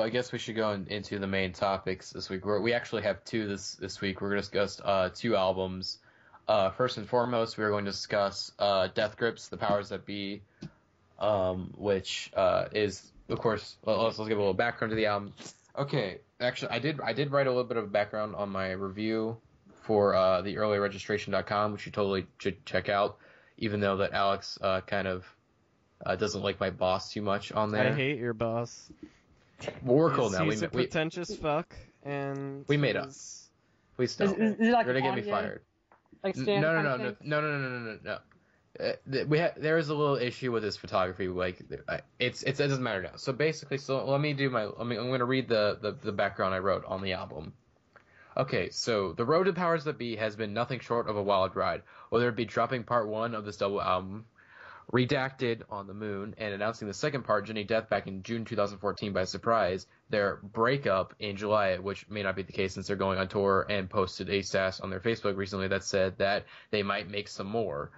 I guess we should go into the main topics this week. We actually have two this week. We're going to discuss two albums. First and foremost, we are going to discuss Death Grips, The Powers That Be, which is, of course, let's give a little background to the album. Okay, actually, I did write a little bit of background on my review for the earlyregistration.com, which you totally should check out, even though that Alex kind of doesn't like my boss too much on there. I hate your boss. Well, we're cool now. He's a pretentious fuck, and we made up. Please stop. Is it like You're gonna get me fired. Like No. There is a little issue with his photography. Like, it doesn't matter now. So basically, let me do I'm going to read the background I wrote on the album. Okay, so the road to Powers That Be has been nothing short of a wild ride. Whether it be dropping part 1 of this double album, Redacted on the Moon, and announcing the second part, Jenny Death, back in June 2014 by surprise, their breakup in July, which may not be the case since they're going on tour, and posted a status on their Facebook recently that said that they might make some more.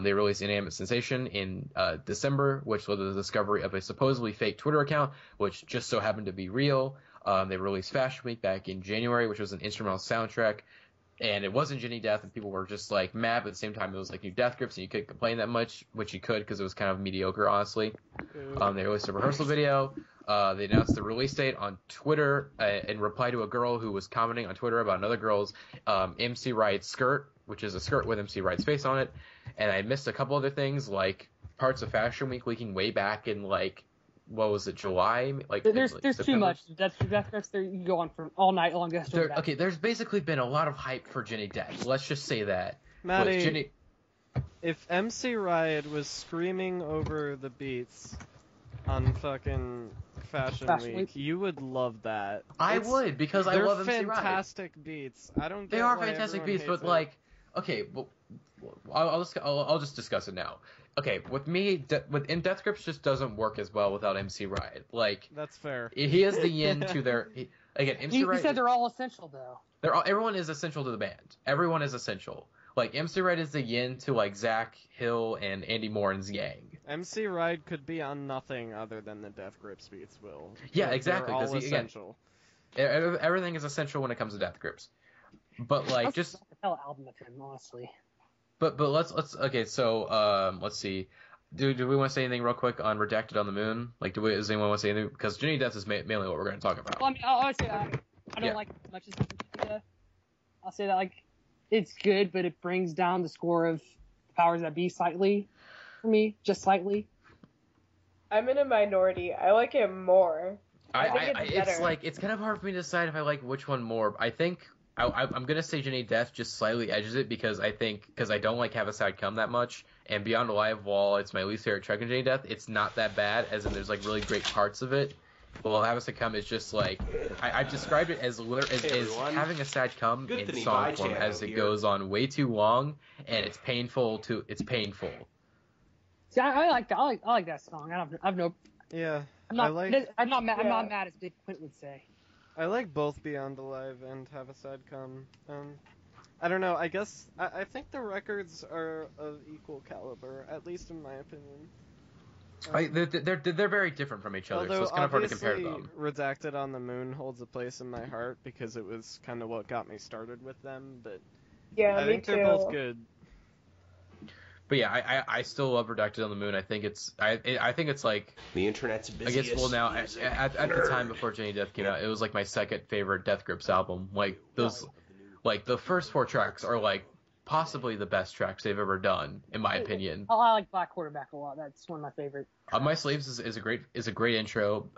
They released Inanimate Sensation in December, which led to the discovery of a supposedly fake Twitter account, which just so happened to be real. They released Fashion Week back in January, which was an instrumental soundtrack. And it wasn't Jenny Death, and people were just, like, mad, but at the same time, it was, like, new Death Grips, and you couldn't complain that much, which you could, because it was kind of mediocre, honestly. They released a rehearsal video. They announced the release date on Twitter, in reply to a girl who was commenting on Twitter about another girl's MC Riot's skirt, which is a skirt with MC Riot's face on it. And I missed a couple other things, like parts of Fashion Week leaking way back in, like, what was it, July? Like, there's too much. Death Grips there, you can go on for all night long. Okay, there's basically been a lot of hype for Jenny Death. Let's just say that. Matty, if MC Riot was screaming over the beats on fucking Fashion Week, you would love that. I would, because I love MC Riot. They're fantastic beats. I don't get They are fantastic beats, but, like, okay, well, I'll just discuss it now. Okay, with me, in Death Grips just doesn't work as well without MC Riot. Like, that's fair. He is the yin to their. Again, MC Riot. You said they're all essential, though. Everyone is essential to the band. Everyone is essential. Like, MC Riot is the yin to, like, Zach Hill and Andy Morin's gang. MC Riot could be on nothing other than the Death Grips beats, Will. Yeah, exactly. They're all essential. Again, everything is essential when it comes to Death Grips. But, like, just. That's a hell album of him, honestly. But let's okay, so let's see. Do we want to say anything real quick on Redacted on the Moon? Like, does anyone want to say anything? Because Jenny Death is mainly what we're going to talk about. Well, I mean, I'll say that I don't like as much as Jenny Death. I'll say that, like, it's good, but it brings down the score of Powers That Be slightly for me, just slightly. I'm in a minority. I like it more. I think it's better. It's kind of hard for me to decide if I like which one more. I think I'm gonna say Jenny Death just slightly edges it because I don't like Have a Side Come that much, and Beyond Alive, while it's my least favorite track in Jenny Death, it's not that bad, as in there's like really great parts of it. Well, Have a Side Come is just like I've described it as having a side come in song form, as it goes on way too long and it's painful. See, I like that. I like that song. I've no. Yeah. I'm not mad as Big Quint would say. I like both Beyond Alive and Have a Side Come. I don't know. I guess I think the records are of equal caliber, at least in my opinion. They're very different from each other, so it's kind of hard to compare them. Redacted on the Moon holds a place in my heart because it was kind of what got me started with them. But yeah, I think they're both good. But yeah, I still love Redacted on the Moon. I think it's like the internet's busiest. I guess now at the time before Jenny Death came out, it was like my second favorite Death Grips album. Like those, like the first 4 tracks are like possibly the best tracks they've ever done, in my opinion. Oh, I like Black Quarterback a lot. That's one of my favorite. My Slaves is a great intro.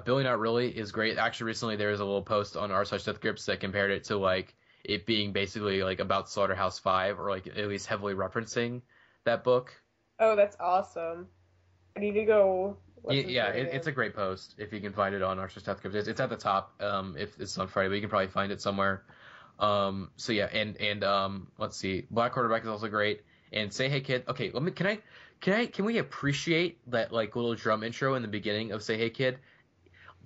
Billy Not Really is great. Actually, recently there was a little post on r/Death Grips that compared it to like it being basically like about Slaughterhouse-5, or like at least heavily referencing that book. Oh, that's awesome. I need to go. It's a great post if you can find it on r/Death Grips. It's at the top if it's on Friday, but you can probably find it somewhere. So yeah, and let's see, Black Quarterback is also great, and Say Hey Kid. Okay, can we appreciate that like little drum intro in the beginning of Say Hey Kid?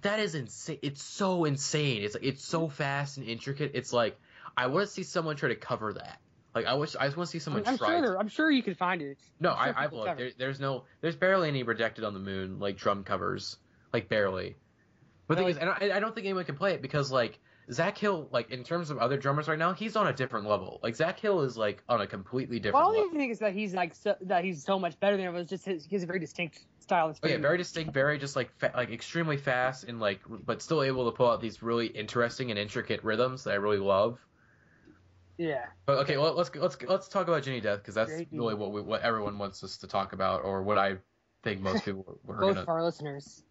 That is insane. It's so insane. It's so fast and intricate. It's like I want to see someone try to cover that. Like I just want to see someone try. I'm sure you can find it. No, I've looked. There's barely any Redacted on the Moon like drum covers, like barely. But the thing is, and I don't think anyone can play it because like Zach Hill, like in terms of other drummers right now, he's on a different level. Like Zach Hill is like on a completely different Well, I level. don't think it's that he's like that he's so much better than everyone. It's just he has a very distinct style. That's Very distinct, very just like like extremely fast and like, but still able to pull out these really interesting and intricate rhythms that I really love. Yeah. But okay, well, let's talk about Ginny Death because that's really what everyone wants us to talk about, or what I think most people were Both gonna. of our listeners.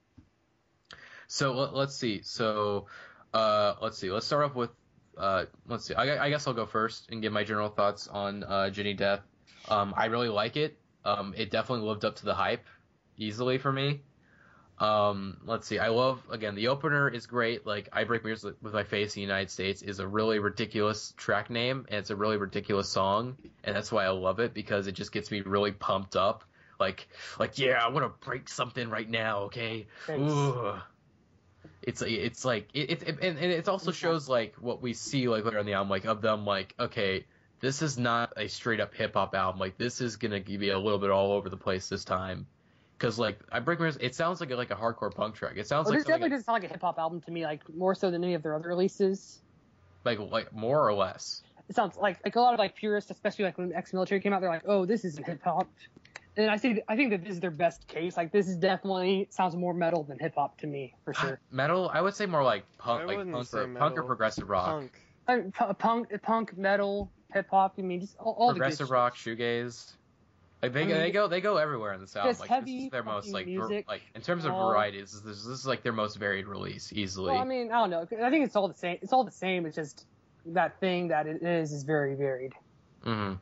So let's see. So let's see. Let's start off with let's see. I guess I'll go first and give my general thoughts on Ginny Death. I really like it. It definitely lived up to the hype easily for me. Let's see. I love, again, the opener is great. Like, I Break Mirrors with My Face in the United States is a really ridiculous track name, and it's a really ridiculous song, and that's why I love it, because it just gets me really pumped up. Like, yeah, I want to break something right now, okay? Ooh. It's like, and it also shows, like, what we see, like, later on the album, like, of them, like, okay, this is not a straight-up hip-hop album. Like, this is gonna be a little bit all over the place this time. Because, like, I Break Mirrors, it sounds like a hardcore punk track. It sounds like this definitely doesn't sound like a hip hop album to me, like more so than any of their other releases. Like more or less. It sounds like a lot of like purists, especially like when Ex-Military came out, they're like, oh, this isn't hip hop. And I think that this is their best case. Like, this is definitely sounds more metal than hip hop to me, for sure. Metal, I would say more like punk, punk or progressive rock. Punk, metal, hip hop. I mean, just all progressive the rock, shoegaze. Like they go everywhere in the South. Just Like, heavy, this is their most like music, like in terms of varieties. This is like their most varied release easily. Well, I mean, I don't know. I think it's all the same. It's all the same. It's just that thing that it is very varied. Mm-hmm.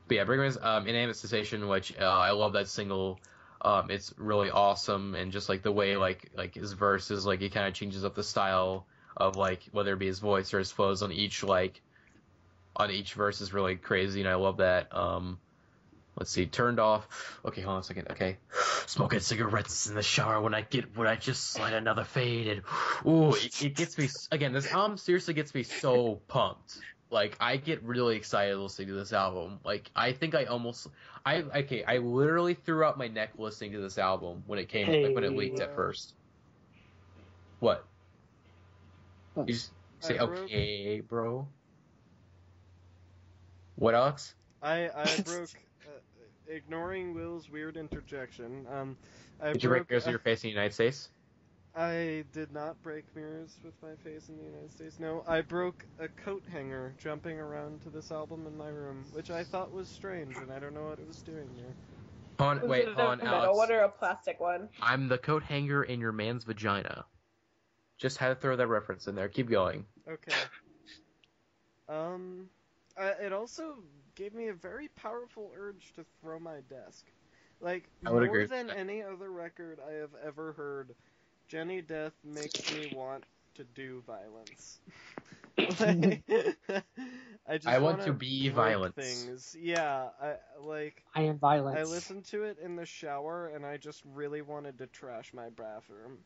But yeah, Break Mirrors, Inanimate Cessation, which I love that single. It's really awesome, and just like the way like his verses, like he kind of changes up the style of like whether it be his voice or his flows on each verse is really crazy, and I love that. Let's see, Turned Off. Okay, hold on a second. Okay. Smoking cigarettes in the shower when I just light another fade. And, ooh, it gets me, again, this album seriously gets me so pumped. Like, I get really excited listening to this album. Like, I think I literally threw out my neck listening to this album when it when it leaked at first. What? You just say, okay, bro. What, Alex? I broke... ignoring Will's weird interjection, Did you break Mirrors with Your Face in the United States? I did not break Mirrors with My Face in the United States. No, I broke a coat hanger jumping around to this album in my room, which I thought was strange, and I don't know what it was doing there. Wait, Alex. What are a plastic one? I'm the coat hanger in your man's vagina. Just had to throw that reference in there. Keep going. Okay. It also gave me a very powerful urge to throw my desk. Like, more than any other record I have ever heard, Ginny Death makes me want to do violence. I want to be violence. Things. Yeah, I am violence. I listened to it in the shower, and I just really wanted to trash my bathroom.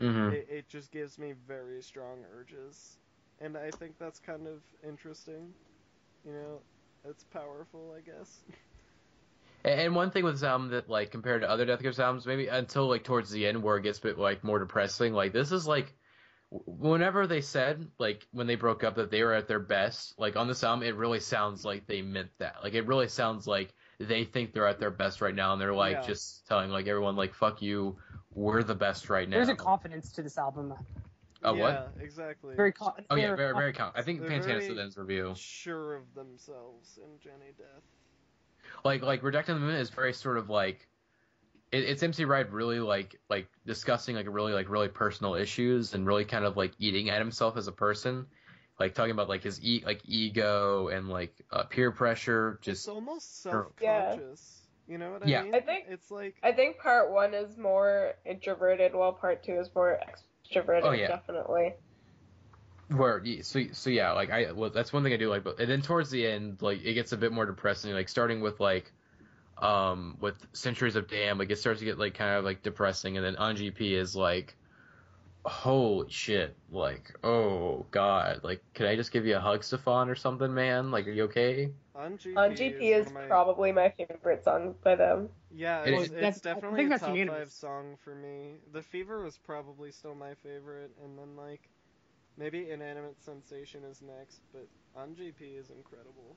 Mm-hmm. It just gives me very strong urges, and I think that's kind of interesting. You know, it's powerful, I guess. And one thing with this album that, like, compared to other Death Grips albums, maybe until, like, towards the end where it gets a bit, like, more depressing, like, this is, like, whenever they said, like, when they broke up that they were at their best, like, on this album, it really sounds like they meant that. Like, it really sounds like they think they're at their best right now, and they're, like, just telling, like, everyone, like, fuck you, we're the best right now. There's a confidence to this album. What? Yeah, exactly. Very confident. I think Pantana said that in his review. Sure of themselves in Ginny Death. Like Rejecting the Moon is very sort of like, it's MC Ride really like discussing like really personal issues and really kind of like eating at himself as a person, like talking about like his ego and like peer pressure. Just it's almost self-conscious. You know what I mean? I think part one is more introverted, while part two is more extroverted. Definitely. So yeah, like that's one thing I do like, but and then towards the end, like it gets a bit more depressing. Like starting with like, with Centuries of Damn, like it starts to get like kind of like depressing, and then on GP is like, holy shit, like, oh god, like, can I just give you a hug, Stefan, or something, man? Like, are you okay? On On GP GP is one of my... probably my favorite song by them. Yeah, It- it's I definitely think a that's top unanimous. 5 song for me. The Fever was probably still my favorite, and then like maybe Inanimate Sensation is next, but On GP is incredible.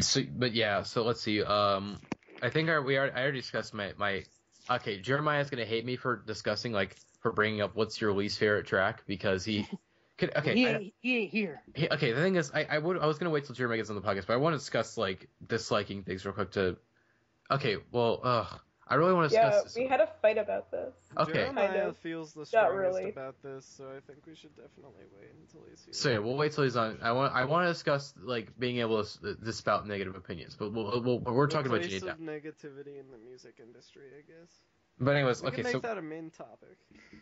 So, but yeah, so let's see. I think I already discussed my. Okay, Jeremiah's gonna hate me for discussing like for bringing up what's your least favorite track because he could. Okay, He ain't here. okay. The thing is, I was gonna wait till Jeremiah gets on the podcast, but I want to discuss like disliking things real quick to. Okay, well, I really want to Yeah, discuss. we had a fight about this. Okay. Jeremiah Kind of. feels the Not strongest really. about this, so I think we should definitely wait until he's here. So yeah, we'll wait till he's on. I want to discuss like being able to spout negative opinions, but we're talking about place Ginny of Death. negativity in the music industry, I guess. But anyways, We okay, can make so. that a main topic.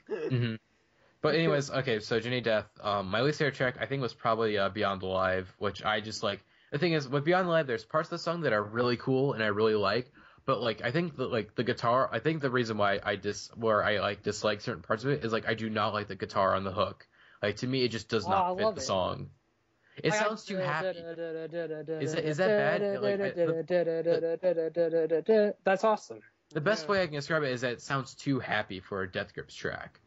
Mhm. But anyways, okay, so Ginny Death, my least favorite track I think was probably Beyond the Live, which I just like. The thing is, with Beyond the Live, there's parts of the song that are really cool and I really like, but like I think that like the guitar, I think the reason why I dislike certain parts of it is like I do not like the guitar on the hook. Like to me, it just does I not fit love the it. song. It sounds too happy. Is that bad? That's awesome. The best Yeah. way I can describe it is that it sounds too happy for a Death Grips track.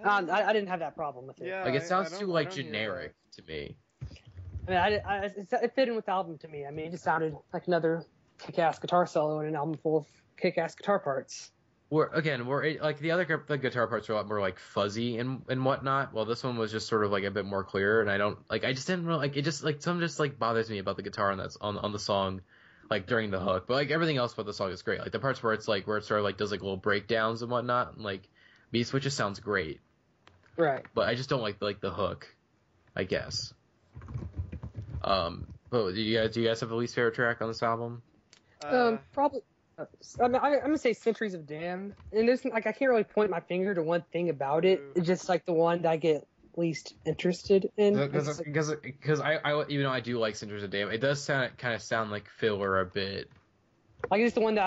I didn't have that problem with it. Yeah, Like it sounds I too don't- like I don't hear generic to me. I mean, it fit in with the album to me. I mean, it just sounded like another kick-ass guitar solo in an album full of kick-ass guitar parts. Where like the guitar parts are a lot more like fuzzy and whatnot, while this one was just sort of like a bit more clear. And I just didn't really like it. Just like some just like bothers me about the guitar on the song, like during the hook. But like everything else about the song is great. Like the parts where it sort of like does like little breakdowns and whatnot, and like beat switches sounds great. Right. But I just don't like the hook, I guess. But do you guys have the least favorite track on this album? Probably. I mean, I'm gonna say "Centuries of Damn," and there's like I can't really point my finger to one thing about it. It's just like the one that I get least interested in. Because I even though I do like Centuries of Damn, it does kind of sound like filler a bit. Like it's the one that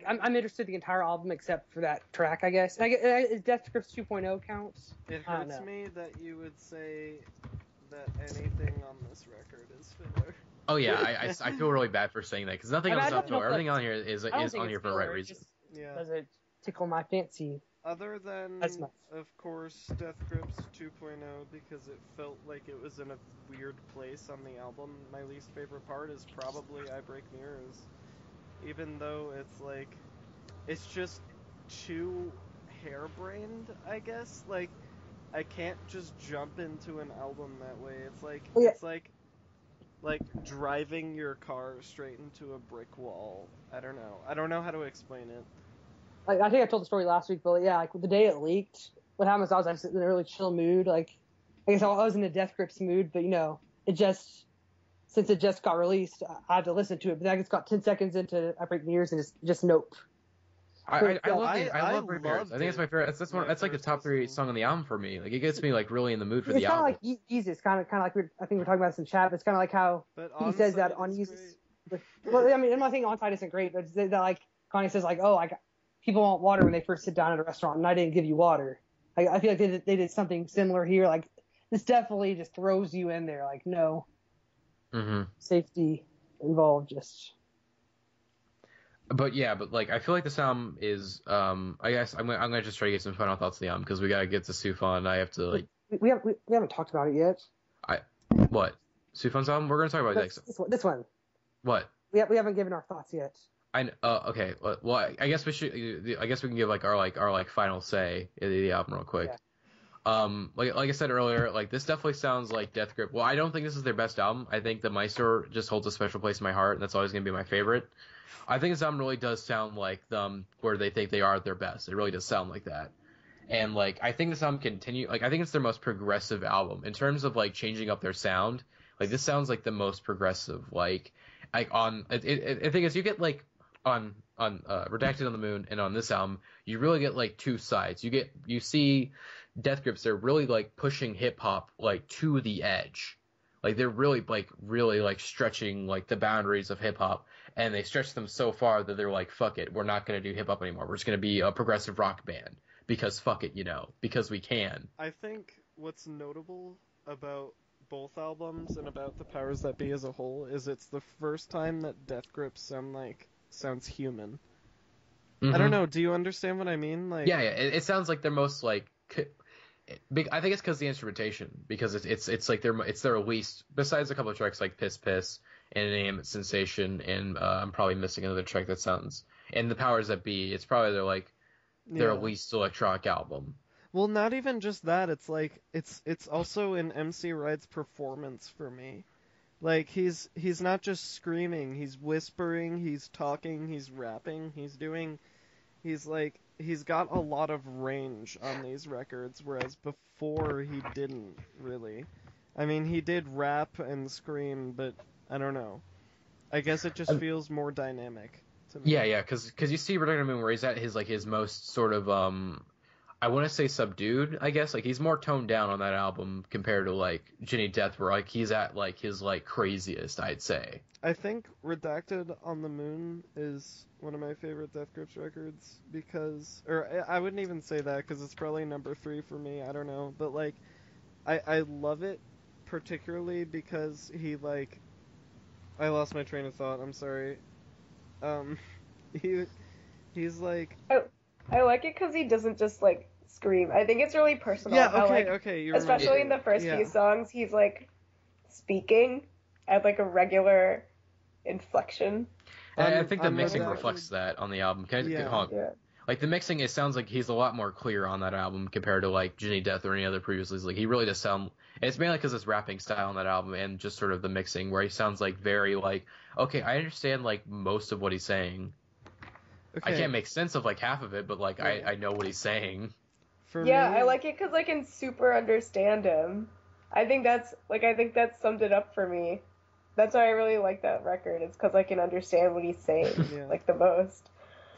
I'm interested in the entire album except for that track, I guess. Is Death Grips 2.0 counts? It I don't hurts know. me that you would say that anything on this record is filler. Oh yeah, I feel really bad for saying that because nothing I mean, else I is don't filler. know if Everything that's- on here is I don't on think here it's for the right filler, it reason. just Yeah. does it tickle my fancy? Other than, That's nice. of course, Death Grips 2.0, because it felt like it was in a weird place on the album, my least favorite part is probably I Break Mirrors. Even though it's like, it's just too harebrained, I guess. Like, I can't just jump into an album that way. It's like, Well, yeah. it's like driving your car straight into a brick wall. I don't know how to explain it. Like, I think I told the story last week, but yeah, like the day it leaked, what happened was I was in a really chill mood. Like, I guess I was in a Death Grips mood, but since it just got released, I had to listen to it. But then I just got 10 seconds into I Break Mirrors and just nope. I I love Break Mirrors. I think it's my favorite. That's like the top 3 song on the album for me. Like it gets me like really in the mood for It's the kind of album. like Jesus, kind of like I think we're talking about this in chat. But it's kind of like how But he says that Onside on is Jesus. great. Well, I mean, I'm not saying Onside isn't great, but that like Kanye says like, oh, people want water when they first sit down at a restaurant, and I didn't give you water. I feel like they did something similar here. Like this definitely just throws you in there. Like no safety involved. Just. But yeah, but like I feel like this album is I guess I'm gonna just try to get some final thoughts on the album because we gotta get to Sufan. I have to like We haven't talked about it yet. what Sufan's album? We're gonna talk about it next. This one. What? We haven't given our thoughts yet. Okay. Well, I guess we should. I guess we can give like our final say of the album real quick. Yeah. Like I said earlier, like this definitely sounds like Death Grip. Well, I don't think this is their best album. I think the Meister just holds a special place in my heart, and that's always gonna be my favorite. I think this album really does sound like them where they think they are at their best. It really does sound like that. And like I think this album I think it's their most progressive album in terms of like changing up their sound. Like this sounds like the most progressive. Like on the thing is you get like on Redacted on the Moon and on this album you really get like two sides. You see Death Grips, they're really like pushing hip hop like to the edge. Like they're really like stretching like the boundaries of hip hop, and they stretch them so far that they're like, fuck it, we're not gonna do hip hop anymore. We're just gonna be a progressive rock band because fuck it, because we can. I think what's notable about both albums and about the Powers That Be as a whole is it's the first time that Death Grips sounds human. I don't know. Do you understand what I mean? Like, yeah. It sounds like they're most like. I think it's because the instrumentation, because it's like it's their least, besides a couple of tracks like Piss Piss and Inanimate Sensation, and I'm probably missing another track that sounds, and the Powers That Be, it's probably their least electronic album. Well, not even just that. It's like it's also in MC Wright's performance for me. Like he's not just screaming, he's whispering, he's talking, he's rapping, he's got a lot of range on these records, whereas before he didn't really. I mean, he did rap and scream, but I don't know. I guess it just feels more dynamic to me. Yeah, because you see Return to the Moon where he's at his most sort of I want to say subdued, I guess. Like he's more toned down on that album compared to like Ginny Death, where like he's at like his like craziest, I'd say. I think Redacted on the Moon is one of my favorite Death Grips records or I wouldn't even say that because it's probably number 3 for me. I don't know, but like I love it particularly because he like I lost my train of thought. I'm sorry. He's like I like it because he doesn't just like scream. I think it's really personal. Yeah, okay. Especially in the first few songs, he's like speaking at like a regular inflection. And I think the mixing reflects that on the album. Like the mixing, it sounds like he's a lot more clear on that album compared to like Ginny Death or any other previously. Like he really does sound. And it's mainly because his rapping style on that album and just sort of the mixing, where he sounds like very like, okay, I understand like most of what he's saying. Okay. I can't make sense of like half of it, but like I know what he's saying. For me, I like it because I can super understand him. I think that summed it up for me. That's why I really like that record. It's because I can understand what he's saying like the most.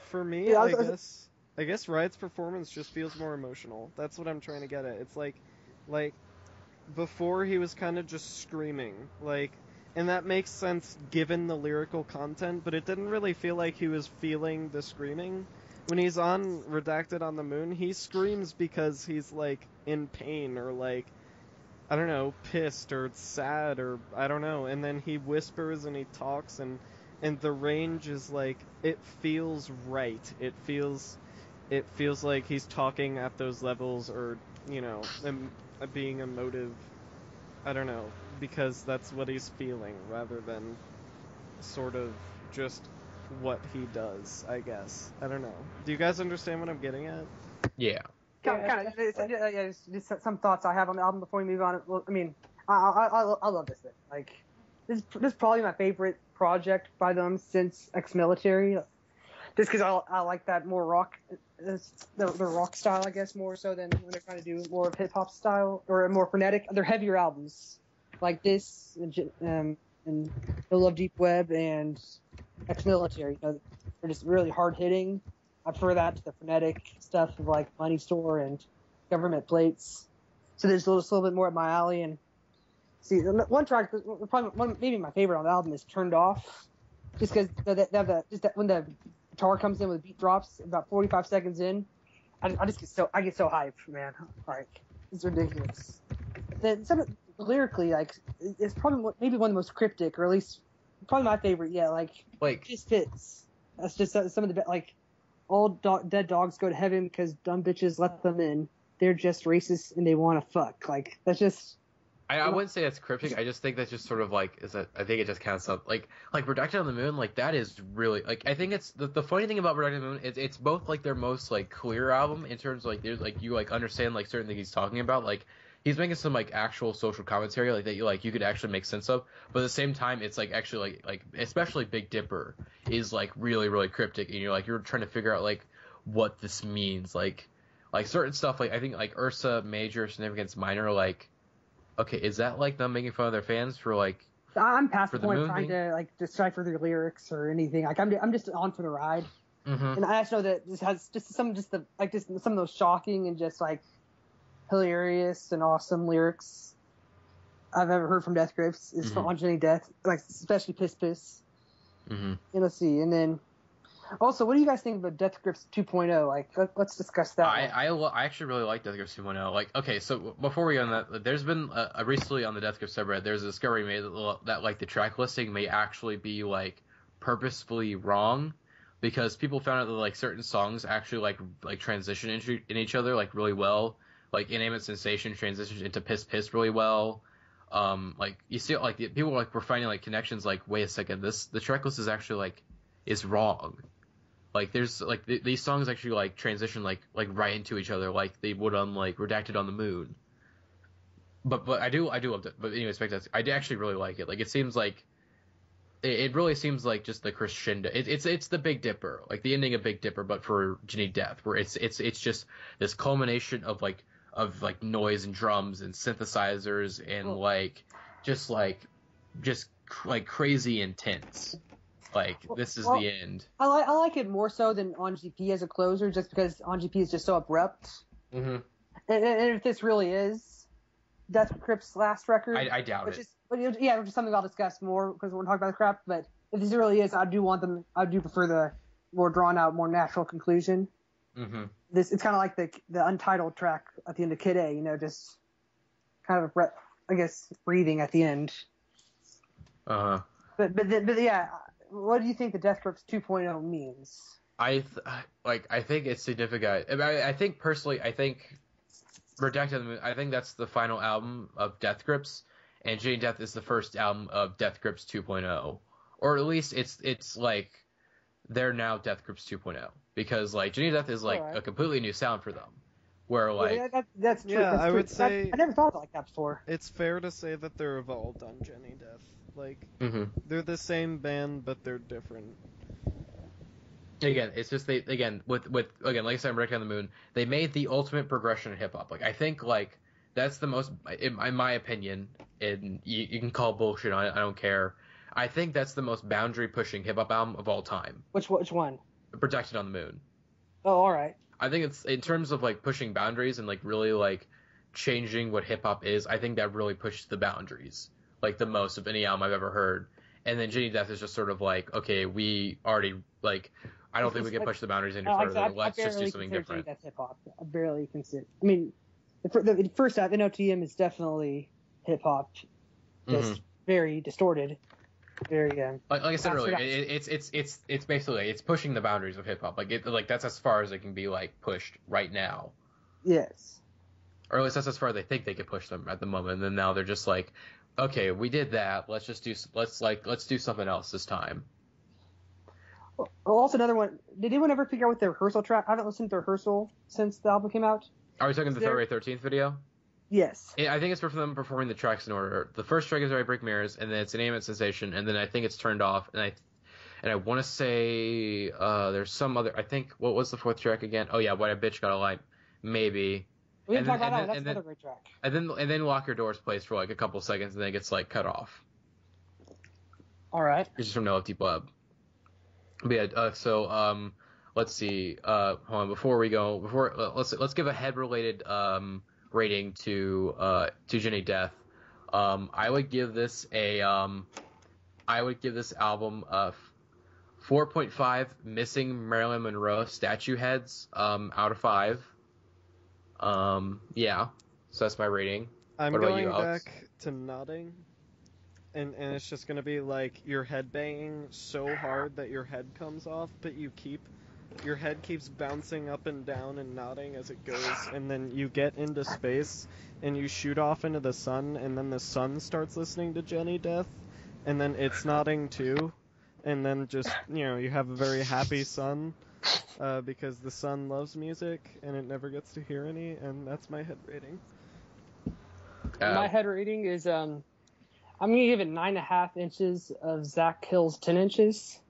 For me, I guess Riot's performance just feels more emotional. That's what I'm trying to get at. It's like before he was kind of just screaming, like, and that makes sense given the lyrical content, but it didn't really feel like he was feeling the screaming. When he's on Redacted on the Moon, he screams because he's like in pain or like, I don't know, pissed or sad or I don't know, and then he whispers and he talks and the range is like, it feels right. It feels like he's talking at those levels or, being emotive, I don't know, because that's what he's feeling rather than sort of just what he does, I guess. I don't know. Do you guys understand what I'm getting at? Yeah. Kind of. Just some thoughts I have on the album before we move on. Well, I mean, I love this thing. Like, this is probably my favorite project by them since Ex-Military. Just because I like that more rock, the rock style, I guess, more so than when they're trying to do more of hip hop style or more frenetic. They're heavier albums like this and No Love Deep Web and Ex-Military. They're just really hard hitting. I prefer that to the frenetic stuff of like Money Store and Government Plates. So there's just a little bit more up my alley. And see, one track, maybe my favorite on the album is Turned Off, just because when the guitar comes in with the beat drops about 45 seconds in, I get so hyped, man. Like, it's ridiculous. Then lyrically, like, it's probably maybe one of the most cryptic, or at least probably my favorite. Yeah, like just fits. That's just some of the like. All dead dogs go to heaven because dumb bitches let them in. They're just racist and they want to fuck. Like, that's just... I wouldn't say that's cryptic. I just think that's just sort of like... I think it just counts up. Like Redacted on the Moon, like, that is really... Like, I think it's... The funny thing about Redacted on the Moon is it's both, like, their most, like, clear album in terms of, like, there's, like, you, like, understand, like, certain things he's talking about. Like, he's making some, like, actual social commentary, like, that you could actually make sense of. But at the same time, it's, like, actually, like especially Big Dipper is, like, really, really cryptic. And you're trying to figure out, like, what this means. Like certain stuff, like, I think, like, Ursa Major, Significance Minor, like, okay, is that, like, them making fun of their fans for, like... I'm past the point of trying to, like, decipher their lyrics or anything. Like, I'm just on for the ride. Mm-hmm. And I just know that this has just some of those shocking and just, like, hilarious and awesome lyrics I've ever heard from Death Grips is from On Ginny Death, like especially Piss Piss. Mm-hmm. And let's see, and then Also, what do you guys think of Death Grips 2.0? Like, let's discuss that. I actually really like Death Grips 2.0. Like, okay, so before we go on that, there's been recently on the Death Grips subreddit, there's a discovery made that like the track listing may actually be like purposefully wrong, because people found out that like certain songs actually like transition in each other like really well. Like Inanimate Sensation transitions into Piss Piss really well. Like you see, like people like were finding like connections. Like, wait a second, the track list is actually like is wrong. Like there's like these songs actually like transition like right into each other, like they would on like Redacted on the Moon. But I do love it. But anyways, I do actually really like it. Like it seems like it really seems like just the crescendo. It's the Big Dipper, like the ending of Big Dipper, but for Ginny Death, where it's just this culmination of noise and drums and synthesizers and just crazy intense. Like this is the end. I like it more so than on GP as a closer, just because on GP is just so abrupt. Mm-hmm. And if this really is Death Grips' last record, I doubt it. Which is something I'll discuss more because we're talking about the crap. But if this really is, I do prefer the more drawn out, more natural conclusion. Mm-hmm. It's kind of like the untitled track at the end of Kid A, just kind of I guess breathing at the end. But yeah, what do you think the Death Grips 2.0 means? I think it's significant. I think personally, Redacted on the Moon, I think that's the final album of Death Grips, and Ginny Death is the first album of Death Grips 2.0, or at least it's like they're now Death Grips 2.0, because like Ginny Death is like a completely new sound for them, where like that's true. Yeah, that's I true. would say I never thought of it like that before. It's fair to say that they're evolved on Ginny Death. Like they're the same band, but they're different. Again, it's just with like I said, Redacted on the Moon, they made the ultimate progression in hip hop. Like I think like that's the most, in my opinion, and you can call bullshit on it, I don't care. I think that's the most boundary pushing hip hop album of all time. Which one? Redacted on the Moon. Oh, all right. I think it's in terms of like pushing boundaries and like really like changing what hip hop is. I think that really pushed the boundaries like the most of any album I've ever heard. And then Ginny Death is just sort of like, okay, we already like. I don't think we can push the boundaries any further. Let's just do something different. That's hip hop. I barely consider. I mean, the first half, NOTM is definitely hip hop, just very distorted, very. Like I said earlier, it's basically it's pushing the boundaries of hip hop. Like that's as far as it can be like pushed right now. Yes. Or at least that's as far as they think they could push them at the moment. And then now they're just like, okay, we did that. Let's do something else this time. Also, another one. Did anyone ever figure out what the rehearsal track? I haven't listened to rehearsal since the album came out. Are we talking the February 13th video? Yes. I think it's for them performing the tracks in order. The first track is I Break Mirrors, and then it's Inanimate Sensation, and then I think it's Turned Off, and I want to say there's some other. I think what was the fourth track again? Oh yeah, What a Bitch Got a Light, maybe. We didn't talk about that. That's another great track. And then Lock Your Doors plays for like a couple seconds, and then it gets like cut off. All right. It's just from No Empty Pleb. But yeah, let's see. Hold on, before we go, let's give a head related rating to Ginny Death. I would give this album a 4.5 missing Marilyn Monroe statue heads out of 5. Yeah, so that's my rating. I'm going back to nodding. And it's just gonna be like your head banging so hard that your head comes off, but your head keeps bouncing up and down and nodding as it goes, and then you get into space and you shoot off into the sun, and then the sun starts listening to Ginny Death, and then it's nodding too, and then just you have a very happy sun, because the sun loves music and it never gets to hear any, and that's my head rating. My head rating is I'm going to give it 9.5 inches of Zach Hill's 10 inches.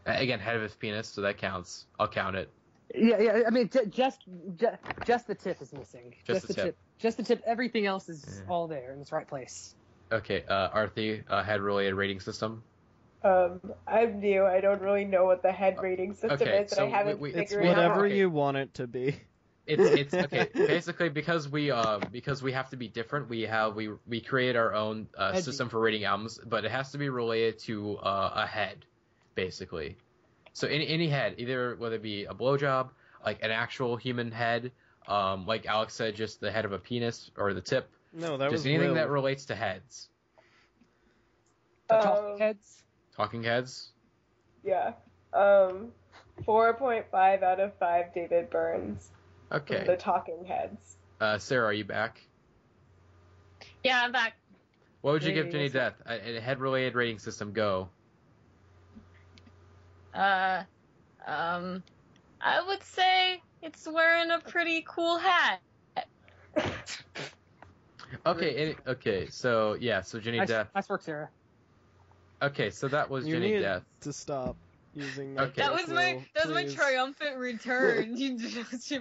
Again, head of his penis, so that counts. I'll count it. Yeah. I mean, just the tip is missing. Just the tip. Just the tip. Everything else is all there in its right place. Okay, Arthi, head-related rating system? I'm new. I don't really know what the head rating system is, and I haven't figured it's it out. whatever you want it to be. It's okay. Basically, because we have to be different, we create our own system for rating albums, but it has to be related to a head, basically. So any head, either whether it be a blowjob, like an actual human head, like Alex said, just the head of a penis or the tip. No, that was just anything Will. that relates to heads. The talking heads. Talking heads. Yeah. 4.5 out of 5 David Burns. Okay. The talking heads. Sarah, are you back? Yeah, I'm back. What would you Hey, give Jenny what's Death? A head-related rating system, go. I would say it's wearing a pretty cool hat. Okay, so Jenny Death. Nice work, Sarah. Okay, so that was You Jenny need Death. to stop using that. Okay. That was my please. triumphant return. You just